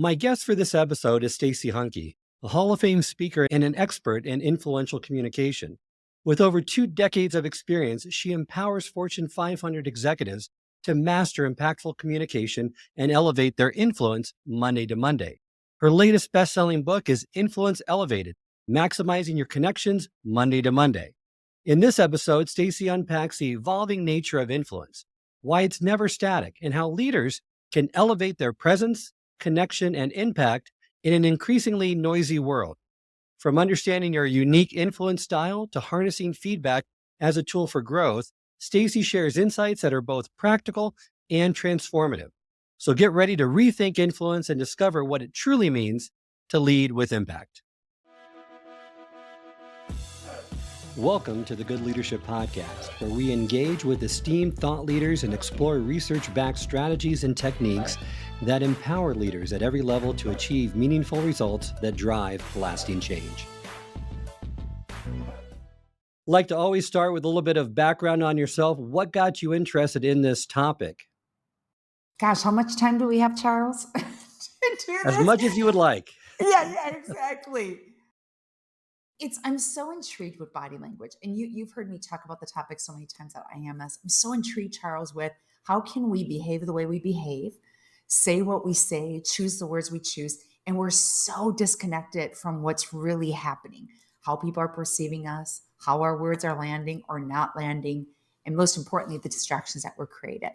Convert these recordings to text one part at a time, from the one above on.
My guest for this episode is Stacey Hanke, a Hall of Fame speaker and an expert in influential communication. With over 2 decades of experience, she empowers Fortune 500 executives to master impactful communication and elevate their influence Monday to Monday. Her latest best-selling book is Influence Elevated: Maximizing Your Connections Monday to Monday. In this episode, Stacey unpacks the evolving nature of influence, why it's never static, and how leaders can elevate their presence, connection, and impact in an increasingly noisy world. From understanding your unique influence style to harnessing feedback as a tool for growth, Stacey shares insights that are both practical and transformative. So get ready to rethink influence and discover what it truly means to lead with impact. Welcome to the Good Leadership Podcast, where we engage with esteemed thought leaders and explore research-backed strategies and techniques that empower leaders at every level to achieve meaningful results that drive lasting change. Like to always start with a little bit of background on yourself. What got you interested in this topic? Gosh, how much time do we have, Charles? to do As this? much as you would like. Yeah, exactly. I'm so intrigued with body language. And you've heard me talk about the topic so many times at IMS. I'm so intrigued, Charles, with how can we behave the way we behave, say what we say, choose the words we choose. And we're so disconnected from what's really happening, how people are perceiving us, how our words are landing or not landing, and most importantly, the distractions that were created.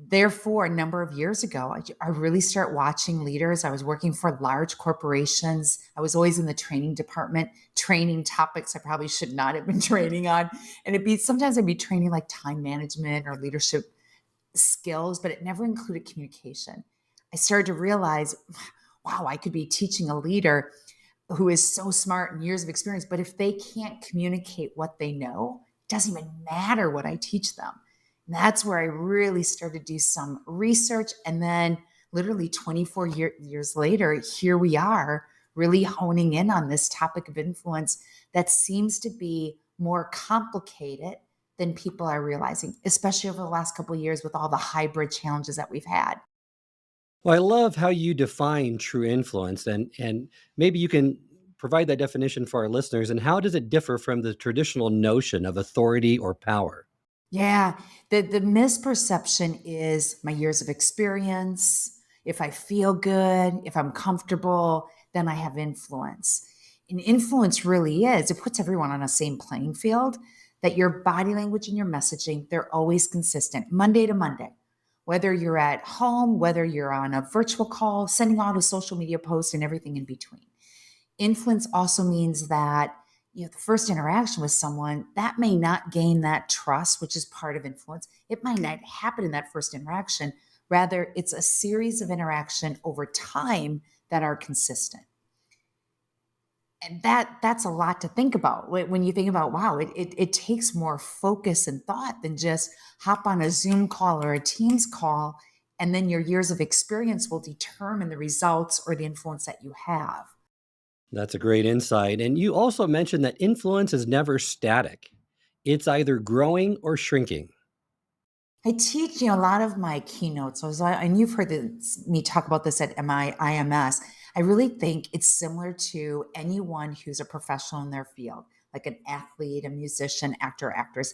Therefore, a number of years ago, I really started watching leaders. I was working for large corporations. I was always in the training department, training topics I probably should not have been training on. And sometimes I'd be training like time management or leadership skills, but it never included communication. I started to realize, wow, I could be teaching a leader who is so smart and years of experience, but if they can't communicate what they know, it doesn't even matter what I teach them. And that's where I really started to do some research. And then literally 24 years later, here we are really honing in on this topic of influence that seems to be more complicated than people are realizing, especially over the last couple of years with all the hybrid challenges that we've had. Well, I love how you define true influence, and maybe you can provide that definition for our listeners. And how does it differ from the traditional notion of authority or power? Yeah, the misperception is my years of experience. If I feel good, if I'm comfortable, then I have influence. And influence really is, it puts everyone on a same playing field, that your body language and your messaging, they're always consistent, Monday to Monday. Whether you're at home, whether you're on a virtual call, sending out a social media post and everything in between. Influence also means that the first interaction with someone that may not gain that trust, which is part of influence. It might not happen in that first interaction. Rather, it's a series of interaction over time that are consistent. And that's a lot to think about when you think about, wow, it takes more focus and thought than just hop on a Zoom call or a Teams call, and then your years of experience will determine the results or the influence that you have. That's a great insight. And you also mentioned that influence is never static. It's either growing or shrinking. I teach, a lot of my keynotes, and you've heard me talk about this at my IMS. I really think it's similar to anyone who's a professional in their field, like an athlete, a musician, actor, actress.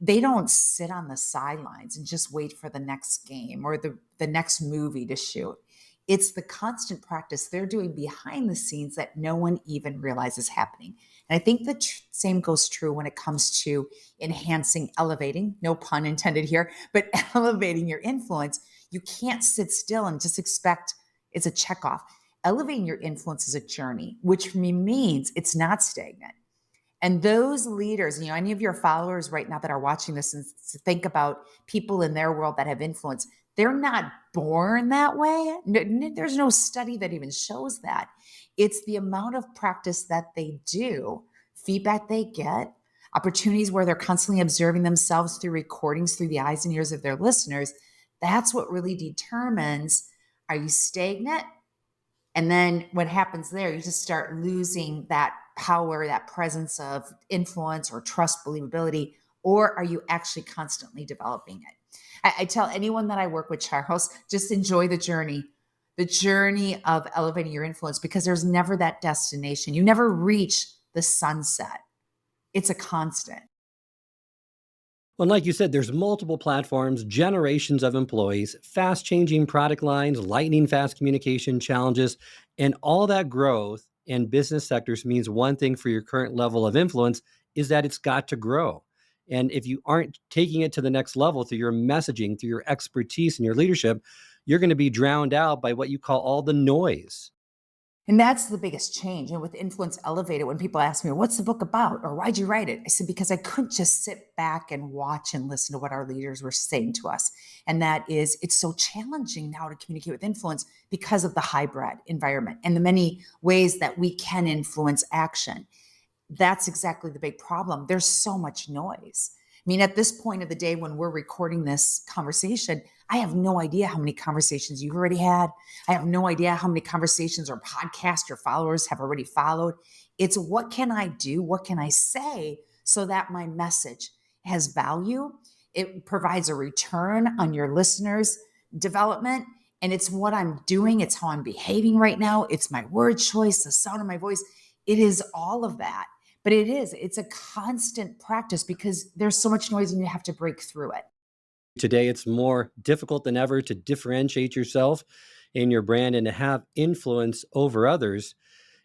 They don't sit on the sidelines and just wait for the next game or the next movie to shoot. It's the constant practice they're doing behind the scenes that no one even realizes happening. And I think the same goes true when it comes to enhancing, elevating, no pun intended here, but elevating your influence. You can't sit still and just expect it's a checkoff. Elevating your influence is a journey, which for me means it's not stagnant. And those leaders, any of your followers right now that are watching this and think about people in their world that have influence, they're not born that way. There's no study that even shows that. It's the amount of practice that they do, feedback they get, opportunities where they're constantly observing themselves through recordings, through the eyes and ears of their listeners. That's what really determines, are you stagnant? And then what happens there, you just start losing that power, that presence of influence or trust, believability, or are you actually constantly developing it? I tell anyone that I work with, Charles, just enjoy the journey. the journey of elevating your influence, because there's never that destination. You never reach the sunset. It's a constant. Well, like you said, there's multiple platforms, generations of employees, fast changing product lines, lightning fast communication challenges, and all that growth in business sectors means one thing for your current level of influence is that it's got to grow. And if you aren't taking it to the next level through your messaging, through your expertise and your leadership, you're going to be drowned out by what you call all the noise. And that's the biggest change. And with Influence Elevated, when people ask me, what's the book about? Or why'd you write it? I said, because I couldn't just sit back and watch and listen to what our leaders were saying to us. And that is, it's so challenging now to communicate with influence because of the hybrid environment and the many ways that we can influence action. That's exactly the big problem. There's so much noise. I mean, at this point of the day, when we're recording this conversation, I have no idea how many conversations you've already had. I have no idea how many conversations or podcasts your followers have already followed. It's what can I do? What can I say so that my message has value? It provides a return on your listeners' development. And it's what I'm doing. It's how I'm behaving right now. It's my word choice, the sound of my voice. It is all of that. But it's a constant practice because there's so much noise and you have to break through it. Today, it's more difficult than ever to differentiate yourself in your brand and to have influence over others.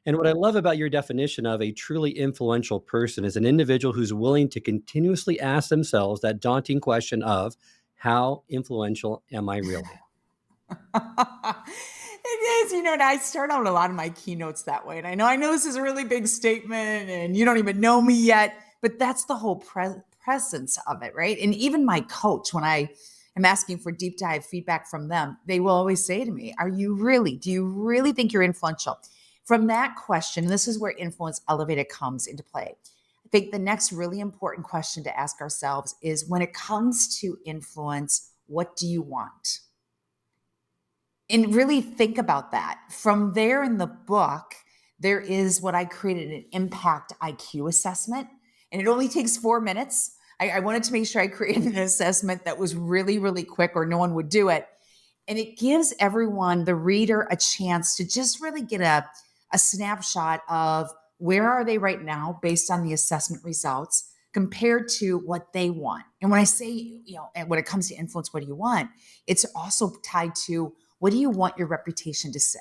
And what I love about your definition of a truly influential person is an individual who's willing to continuously ask themselves that daunting question of how influential am I really? It is, and I start out a lot of my keynotes that way. And I know this is a really big statement and you don't even know me yet, but that's the whole presence of it, right? And even my coach, when I am asking for deep dive feedback from them, they will always say to me, do you really think you're influential? From that question, and this is where Influence Elevated comes into play. I think the next really important question to ask ourselves is, when it comes to influence, what do you want? And really think about that. From there in the book, there is what I created, an impact IQ assessment. And it only takes 4 minutes. I wanted to make sure I created an assessment that was really, really quick or no one would do it. And it gives everyone, the reader, a chance to just really get a snapshot of where are they right now based on the assessment results compared to what they want. And when I say, and when it comes to influence, what do you want? It's also tied to, what do you want your reputation to say?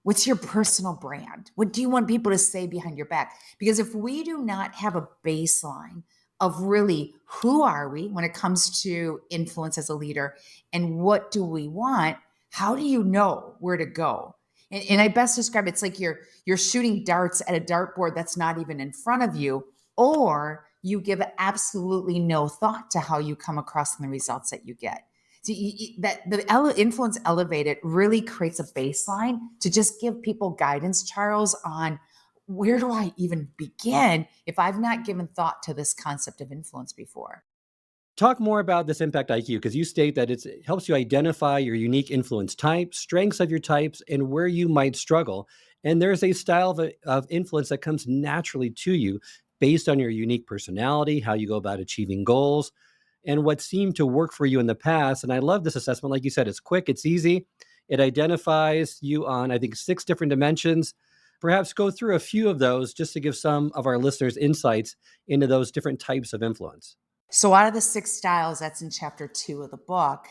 What's your personal brand? What do you want people to say behind your back? Because if we do not have a baseline of really who are we when it comes to influence as a leader and what do we want, how do you know where to go? And I best describe it's like you're shooting darts at a dartboard that's not even in front of you, or you give absolutely no thought to how you come across in the results that you get. So that the Influence Elevated really creates a baseline to just give people guidance, Charles, on where do I even begin if I've not given thought to this concept of influence before. Talk more about this impact IQ because you state that it helps you identify your unique influence type, strengths of your types, and where you might struggle. And there's a style of influence that comes naturally to you based on your unique personality, how you go about achieving goals, and what seemed to work for you in the past. And I love this assessment. Like you said, it's quick, it's easy. It identifies you on, I think, 6 different dimensions. Perhaps go through a few of those just to give some of our listeners insights into those different types of influence. So out of the 6 styles that's in chapter 2 of the book,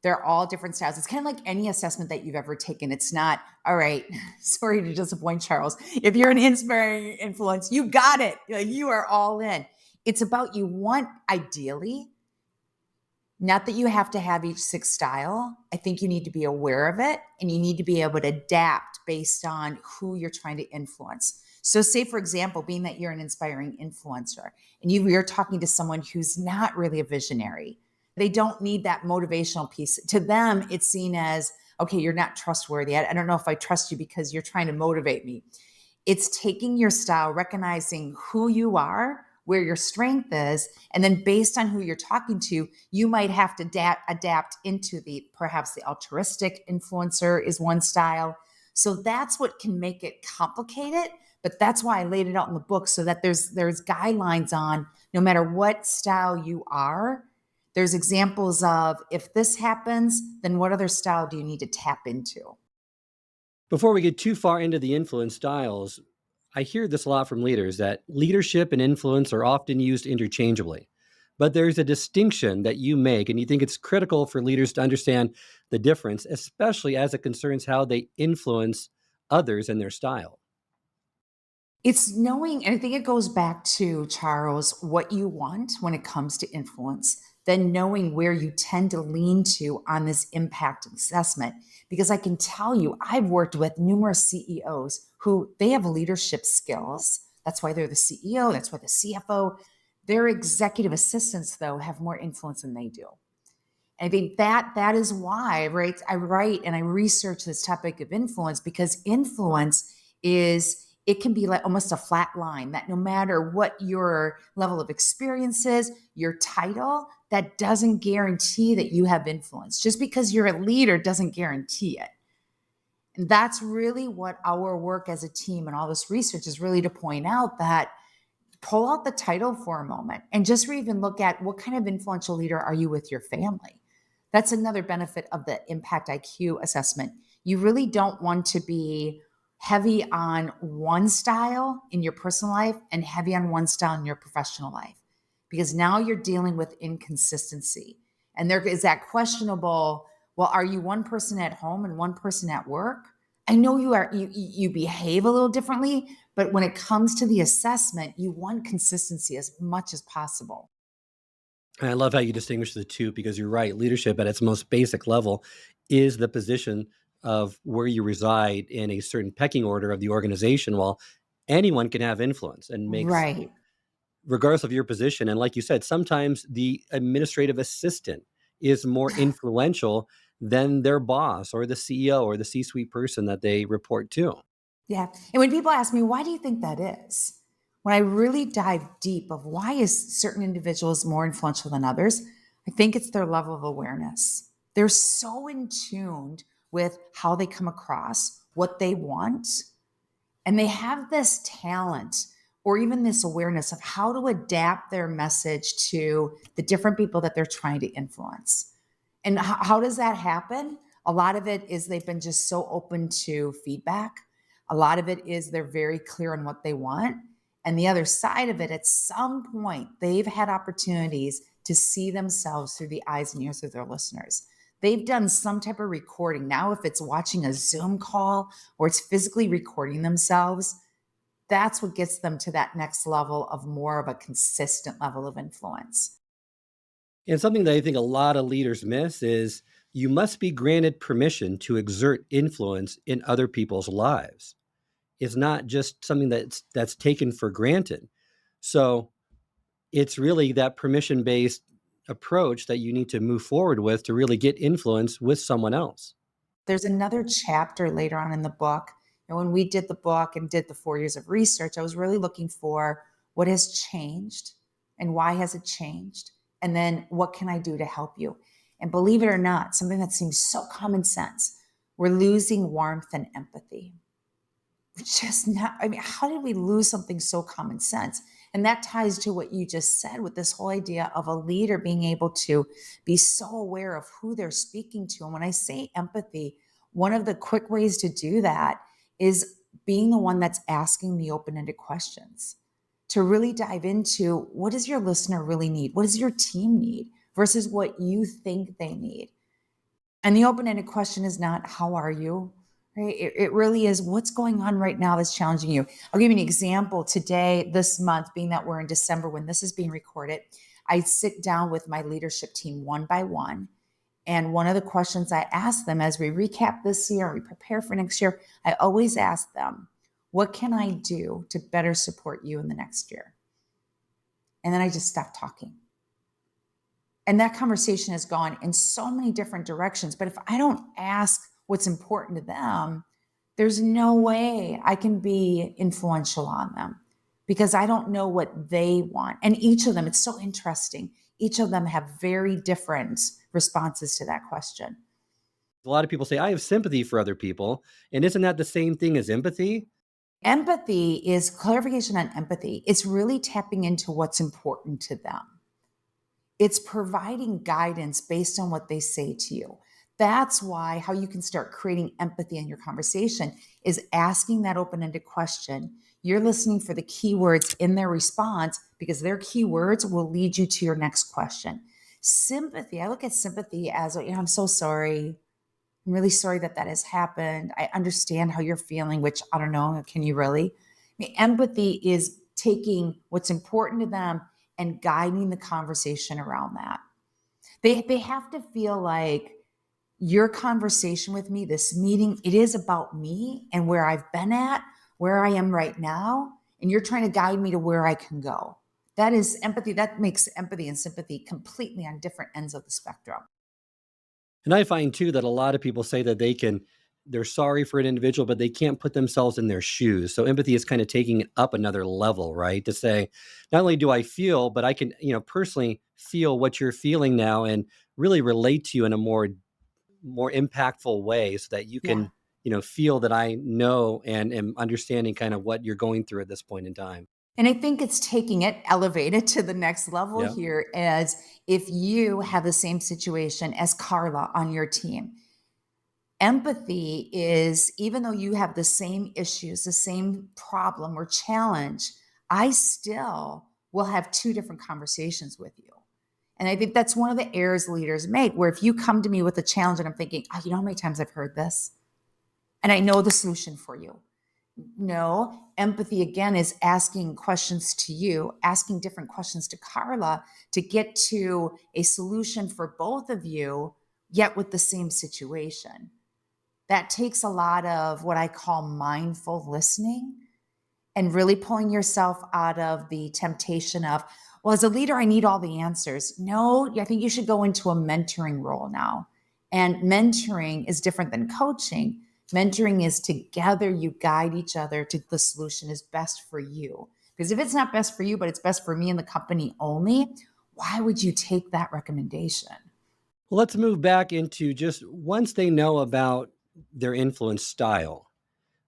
they're all different styles. It's kind of like any assessment that you've ever taken. It's not, all right, sorry to disappoint, Charles. If you're an inspiring influence, you got it. Like, you are all in. It's about, you want, ideally, not that you have to have each 6 style. I think you need to be aware of it and you need to be able to adapt based on who you're trying to influence. So say, for example, being that you're an inspiring influencer and you're talking to someone who's not really a visionary, they don't need that motivational piece. To them, it's seen as, okay, you're not trustworthy. I don't know if I trust you because you're trying to motivate me. It's taking your style, recognizing who you are, where your strength is, and then based on who you're talking to, you might have to adapt into perhaps the altruistic influencer is one style. So that's what can make it complicated, but that's why I laid it out in the book so that there's guidelines on, no matter what style you are, There's examples of if this happens, then what other style do you need to tap into? Before we get too far into the influence styles, I hear this a lot from leaders that leadership and influence are often used interchangeably. But there's a distinction that you make, and you think it's critical for leaders to understand the difference, especially as it concerns how they influence others and their style. It's knowing, and I think it goes back to Charles, what you want when it comes to influence, then knowing where you tend to lean to on this impact assessment. Because I can tell you, I've worked with numerous CEOs who they have leadership skills. That's why they're the CEO, that's why the CFO. Their executive assistants, though, have more influence than they do. I think that is why, right? I write and I research this topic of influence because influence is it can be like almost a flat line that no matter what your level of experience is, your title, that doesn't guarantee that you have influence. Just because you're a leader doesn't guarantee it. And that's really what our work as a team and all this research is really to point out that pull out the title for a moment and just even look at what kind of influential leader are you with your family. That's another benefit of the impact IQ assessment. You really don't want to be heavy on one style in your personal life and heavy on one style in your professional life because now you're dealing with inconsistency. And there is that questionable, well, are you one person at home and one person at work? I know you behave a little differently, but when it comes to the assessment, you want consistency as much as possible. And I love how you distinguish the two because you're right. Leadership at its most basic level is the position of where you reside in a certain pecking order of the organization, while anyone can have influence and makes, Right. regardless of your position. And like you said, sometimes the administrative assistant is more influential than their boss or the CEO or the C suite person that they report to. Yeah. And when people ask me, why do you think that is? When I really dive deep of why is certain individuals more influential than others, I think it's their level of awareness. They're so in tuned with how they come across, what they want, and they have this talent or even this awareness of how to adapt their message to the different people that they're trying to influence. And how does that happen? A lot of it is they've been just so open to feedback. A lot of it is they're very clear on what they want. And the other side of it, at some point, they've had opportunities to see themselves through the eyes and ears of their listeners. They've done some type of recording. Now, if it's watching a Zoom call or it's physically recording themselves, that's what gets them to that next level of more of a consistent level of influence. And something that I think a lot of leaders miss is you must be granted permission to exert influence in other people's lives. It's not just something that's taken for granted. So it's really that permission-based approach that you need to move forward with to really get influence with someone else. There's another chapter later on in the book. And when we did the book and did the 4 years of research, I was really looking for what has changed and why has it changed? And then what can I do to help you? And believe it or not, something that seems so common sense, we're losing warmth and empathy. Just not, I mean, how did we lose something so common sense? And that ties to what you just said with this whole idea of a leader being able to be so aware of who they're speaking to. And when I say empathy, one of the quick ways to do that is being the one that's asking the open-ended questions to really dive into what does your listener really need? What does your team need versus what you think they need? And the open-ended question is not, how are you? Right? It really is, what's going on right now that's challenging you? I'll give you an example. Today, this month, being that we're in December when this is being recorded, I sit down with my leadership team one by one. And one of the questions I ask them as we recap this year, we prepare for next year, I always ask them, what can I do to better support you in the next year? And then I just stop talking. And that conversation has gone in so many different directions. But if I don't ask what's important to them, there's no way I can be influential on them because I don't know what they want. And each of them, it's so interesting. Each of them have very different responses to that question. A lot of people say, I have sympathy for other people. And isn't that the same thing as empathy? Empathy is clarification on empathy. It's really tapping into what's important to them. It's providing guidance based on what they say to you. That's why how you can start creating empathy in your conversation is asking that open-ended question. You're listening for the keywords in their response because their keywords will lead you to your next question. Sympathy, I look at sympathy as, I'm so sorry. I'm really sorry that that has happened. I understand how you're feeling, which I don't know. Can you really? I mean, empathy is taking what's important to them and guiding the conversation around that. They have to feel like your conversation with me, this meeting, it is about me and where I've been at, where I am right now, and you're trying to guide me to where I can go. That is empathy. That makes empathy and sympathy completely on different ends of the spectrum. And I find too that a lot of people say that they're sorry for an individual, but they can't put themselves in their shoes. So empathy is kind of taking it up another level, right? To say, not only do I feel, but I can, personally feel what you're feeling now and really relate to you in a more impactful way so that you Yeah. can, feel that I know and am understanding kind of what you're going through at this point in time. And I think it's taking it elevated to the next level Yeah. here as if you have the same situation as Carla on your team. Empathy is even though you have the same issues, the same problem or challenge, I still will have two different conversations with you. And I think that's one of the errors leaders make, where if you come to me with a challenge and I'm thinking, you know how many times I've heard this? And I know the solution for you. No, empathy again is asking questions to you, asking different questions to Carla to get to a solution for both of you, yet with the same situation. That takes a lot of what I call mindful listening and really pulling yourself out of the temptation of, well, as a leader, I need all the answers. No, I think you should go into a mentoring role now. And mentoring is different than coaching. Mentoring is together you guide each other to the solution is best for you. Because if it's not best for you, but it's best for me and the company only, why would you take that recommendation? Well, let's move back into just once they know about their influence style.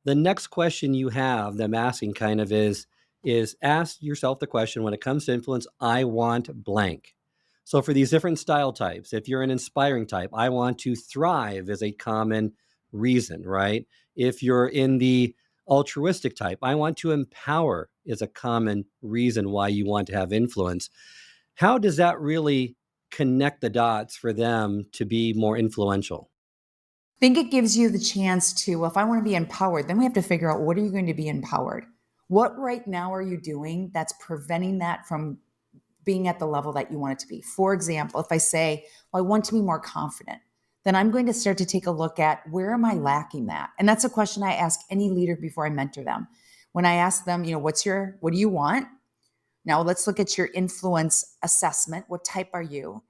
The next question you have them asking kind of is ask yourself the question when it comes to influence, I want blank. So for these different style types, if you're an inspiring type, I want to thrive is a common reason, right? If you're in the altruistic type, I want to empower is a common reason why you want to have influence. How does that really connect the dots for them to be more influential? Think it gives you the chance to, well, if I want to be empowered, then we have to figure out what are you going to be empowered? What right now are you doing that's preventing that from being at the level that you want it to be? For example, if I say, well, I want to be more confident, then I'm going to start to take a look at where am I lacking that? And that's a question I ask any leader before I mentor them. When I ask them, what do you want? Now let's look at your influence assessment. What type are you?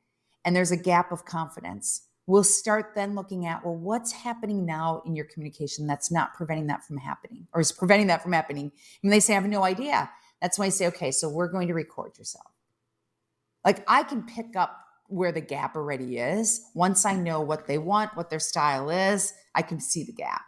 And there's a gap of confidence. We'll start then looking at, well, what's happening now in your communication that's not preventing that from happening or is preventing that from happening? And they say, I have no idea. That's when I say, okay, so we're going to record yourself. Like I can pick up where the gap already is. Once I know what they want, what their style is, I can see the gap.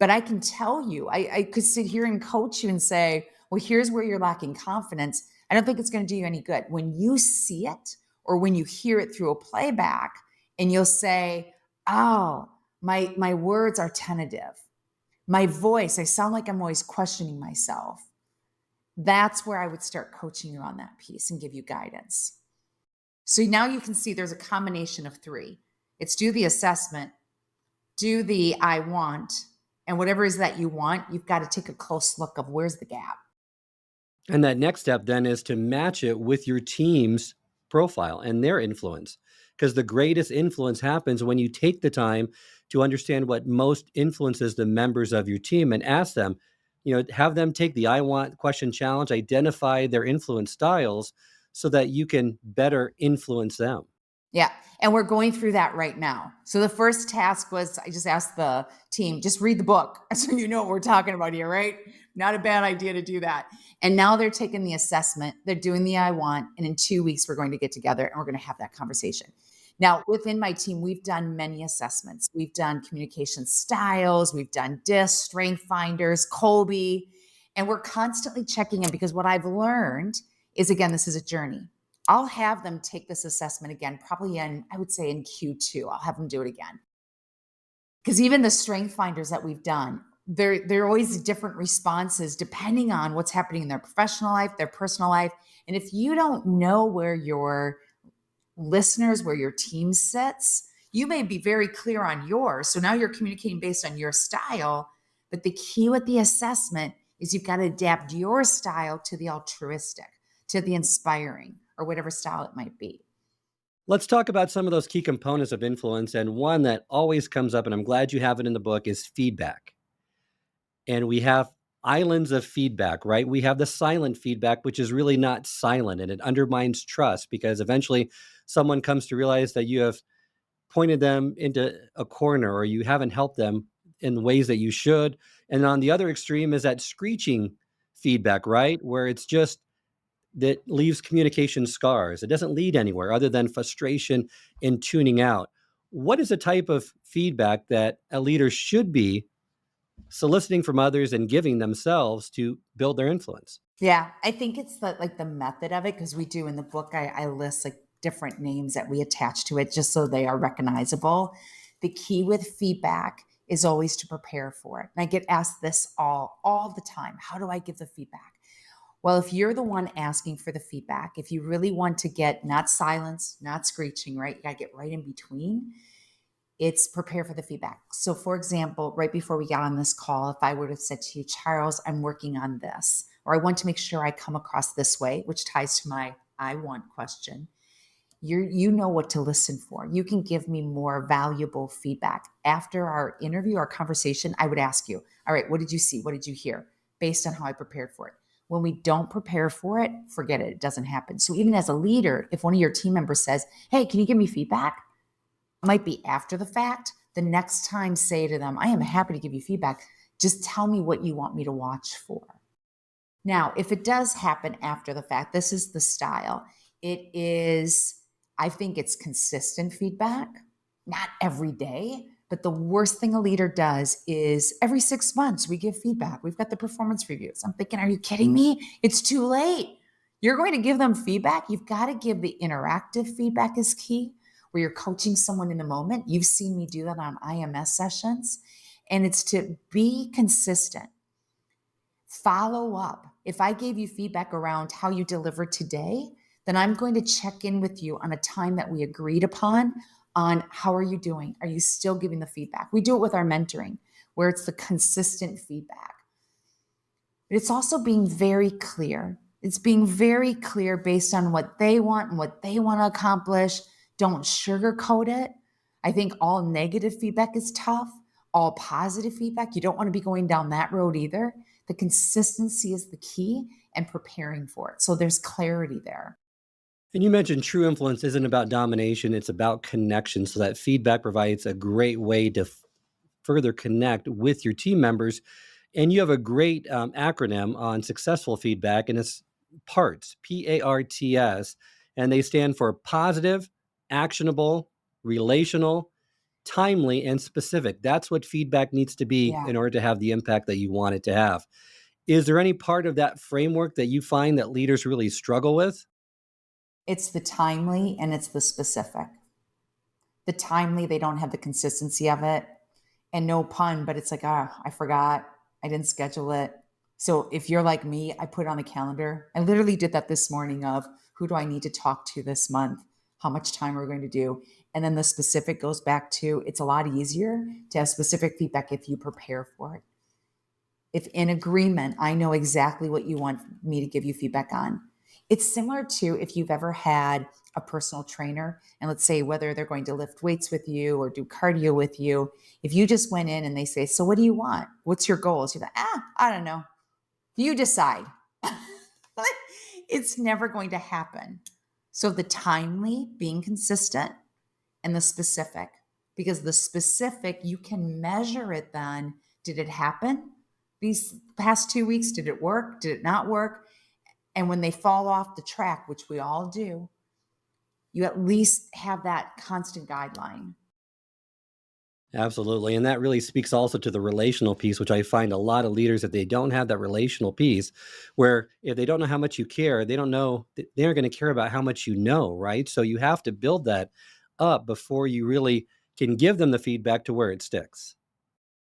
But I can tell you, I could sit here and coach you and say, well, here's where you're lacking confidence. I don't think it's going to do you any good. When you see it or when you hear it through a playback and you'll say, oh, my words are tentative. My voice, I sound like I'm always questioning myself. That's where I would start coaching you on that piece and give you guidance. So now you can see there's a combination of three. It's do the assessment, do the I want, and whatever it is that you want, you've got to take a close look of where's the gap. And that next step then is to match it with your team's profile and their influence. Because the greatest influence happens when you take the time to understand what most influences the members of your team and ask them, have them take the I want question challenge, identify their influence styles so that you can better influence them. Yeah. And we're going through that right now. So the first task was I just asked the team, just read the book. So you know what we're talking about here, right? Not a bad idea to do that. And now they're taking the assessment, they're doing the I want. And in 2 weeks, we're going to get together and we're going to have that conversation. Now, within my team, we've done many assessments. We've done communication styles, we've done DISC, Strength Finders, Colby, and we're constantly checking in because what I've learned is, again, this is a journey. I'll have them take this assessment again, probably in, I would say in Q2. I'll have them do it again. Because even the strength finders that we've done, there are always different responses depending on what's happening in their professional life, their personal life. And if you don't know where your listeners, where your team sits, you may be very clear on yours. So now you're communicating based on your style. But the key with the assessment is you've got to adapt your style to the altruistic, to the inspiring, or whatever style it might be. Let's talk about some of those key components of influence. And one that always comes up, and I'm glad you have it in the book, is feedback. And we have islands of feedback, right? We have the silent feedback, which is really not silent, and it undermines trust because eventually someone comes to realize that you have pointed them into a corner or you haven't helped them in ways that you should. And on the other extreme is that screeching feedback, right? Where it's just that leaves communication scars. It doesn't lead anywhere other than frustration and tuning out. What is the type of feedback that a leader should be soliciting from others and giving themselves to build their influence? Yeah, I think it's the method of it, because we do in the book, I list like different names that we attach to it just so they are recognizable. The key with feedback is always to prepare for it. And I get asked this all the time. How do I give the feedback? Well, if you're the one asking for the feedback, if you really want to get not silence, not screeching, right? You got to get right in between. It's prepare for the feedback. So, for example, right before we got on this call, if I would have said to you, Charles, I'm working on this, or I want to make sure I come across this way, which ties to my I want question, you know what to listen for. You can give me more valuable feedback. After our interview, our conversation, I would ask you, all right, what did you see? What did you hear? Based on how I prepared for it. When we don't prepare for it, forget it. It doesn't happen. So even as a leader, if one of your team members says, hey, can you give me feedback? Might be after the fact. The next time, say to them, I am happy to give you feedback. Just tell me what you want me to watch for. Now, if it does happen after the fact, this is the style. It is, I think it's consistent feedback, not every day. But the worst thing a leader does is every 6 months we give feedback. We've got the performance reviews. I'm thinking, are you kidding me? It's too late. You're going to give them feedback. You've got to give the interactive feedback is key, where you're coaching someone in the moment. You've seen me do that on IMS sessions. And it's to be consistent. Follow up. If I gave you feedback around how you delivered today, then I'm going to check in with you on a time that we agreed upon on how are you doing? Are you still giving the feedback? We do it with our mentoring, where it's the consistent feedback. But it's also being very clear. It's being very clear based on what they want and what they want to accomplish. Don't sugarcoat it. I think all negative feedback is tough. All positive feedback, you don't want to be going down that road either. The consistency is the key, and preparing for it. So there's clarity there. And you mentioned true influence isn't about domination, it's about connection. So that feedback provides a great way to further connect with your team members. And you have a great acronym on successful feedback, and it's PARTS, PARTS, and they stand for positive, actionable, relational, timely, and specific. That's what feedback needs to be Yeah. in order to have the impact that you want it to have. Is there any part of that framework that you find that leaders really struggle with? It's the timely and it's the specific. The timely, they don't have the consistency of it. And no pun, but it's like, I forgot. I didn't schedule it. So if you're like me, I put it on the calendar. I literally did that this morning of who do I need to talk to this month? How much time are we going to do? And then the specific goes back to it's a lot easier to have specific feedback if you prepare for it. If in agreement, I know exactly what you want me to give you feedback on. It's similar to if you've ever had a personal trainer, and let's say whether they're going to lift weights with you or do cardio with you. If you just went in and they say, so what do you want? What's your goals? You're like, I don't know. You decide. It's never going to happen. So the timely, being consistent, and the specific, because the specific, you can measure it then. Did it happen these past 2 weeks? Did it work? Did it not work? And when they fall off the track, which we all do, you at least have that constant guideline. Absolutely. And that really speaks also to the relational piece, which I find a lot of leaders, if they don't have that relational piece, where if they don't know how much you care, they don't know, they aren't going to care about how much you know, right? So you have to build that up before you really can give them the feedback to where it sticks.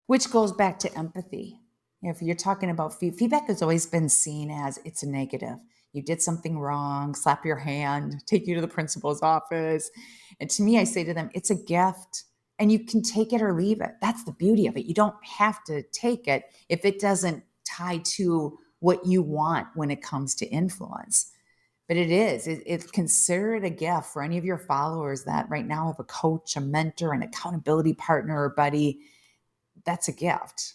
Which goes back to empathy. If you're talking about feedback has always been seen as it's a negative. You did something wrong, slap your hand, take you to the principal's office. And to me, I say to them, it's a gift and you can take it or leave it. That's the beauty of it. You don't have to take it if it doesn't tie to what you want when it comes to influence. But it is, it's considered a gift for any of your followers that right now have a coach, a mentor, an accountability partner or buddy. That's a gift.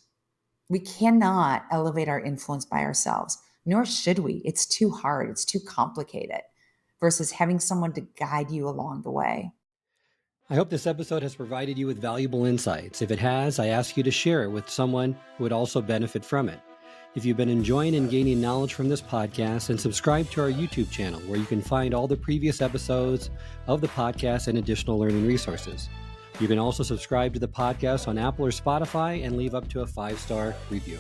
We cannot elevate our influence by ourselves, nor should we. It's too hard, it's too complicated versus having someone to guide you along the way. I hope this episode has provided you with valuable insights. If it has, I ask you to share it with someone who would also benefit from it. If you've been enjoying and gaining knowledge from this podcast, then subscribe to our YouTube channel where you can find all the previous episodes of the podcast and additional learning resources. You can also subscribe to the podcast on Apple or Spotify and leave up to a 5-star review.